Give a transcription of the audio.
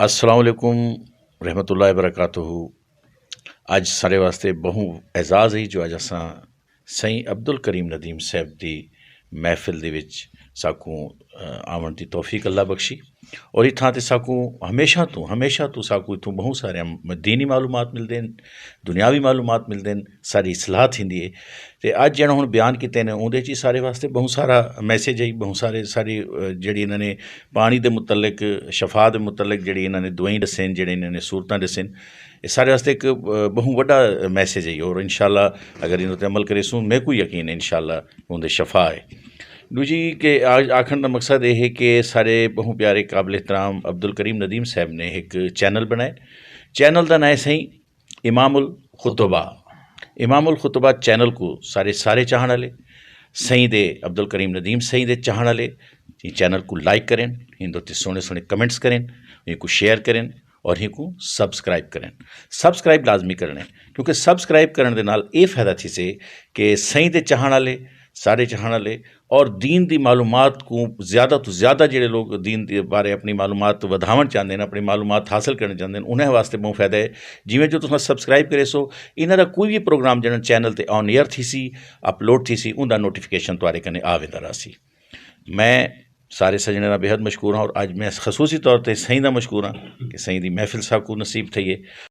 अस्सलाम वालेकुम रहमतुल्लाहि वबरकातुहू। अज सारे वास्ते बहु एजाज़ है जो अज असां सईं अब्दुल करीम नदीम साहब दी महफिल दे विच साकू आवन दी तौफीक अल्लाह बख्शी और इत्थां ते साकू हमेशा तो साकू इत्थों बहुत सारे दीनी मालूमात मिलते हैं, दुनियावी मालूमात मिलते हैं, सारी सलाह थींदी है। ते अज जेह्ड़ा हुण बयान कीते ने उहदे च सारे वास्ते बहुत सारा मैसेज है, बहुत सारी जेह्ड़ी इन्होंने पानी दे मुतलक शफा दे मुतलक जेह्ड़ी इन्होंने दुआई दस्से न, जेह्ड़े इन्होंने सूरतां दस्से न, ये सारे वास्ते एक बहु वड्डा मैसेज है और इंशाअल्लाह अगर इन्हों ते अमल करे सूं मैं कोई यकीन है इंशाअल्लाह उंदे शफा है। दूजी के आज आखन का मकसद ये है कि सारे बहु प्यारे काबिल एहतराम अब्दुल करीम नदीम साहब ने एक चैनल बनाए। चैनल का नाम है सही इमामुल खुतबा। इमामुल खुतबा चैनल को सारे चाहन वाले सही दे अब्दुल करीम नदीम सही दे चाहन वाले चैनल को लाइक करें, इनके सोहने सोहने कमेंट्स करें, इनको शेयर करें और इनको सबसक्राइब करें। सबसक्राइब लाजमी करने क्योंकि सबसक्राइब करने दे नाल ये फायदा थी से कि सही दे चाहन वाले सारे चाहन वाले और दीन की मालूमात को ज़्यादा तो ज़्यादा जोड़े लोग दीन के बारे अपनी मालूमात वधावन चाहते हैं, अपनी मालूमात हासिल करना चाहते हैं, उन्हें वास्ते बहुत फायदा है। जिमें जो तुम सबसक्राइब करे सो इन्हों का कोई भी प्रोग्राम जो चैनल पर ऑन एयर थी सी अपलोड थी सी उनका नोटिफिकेशन तुहारे कने आ वेंदा रहा सी। मैं सारे सजने का बेहद मशहूर हाँ और अज मैं खसूसी तौर पर सही का मशहूर हाँ कि सही की महफिल साकू नसीब थी है।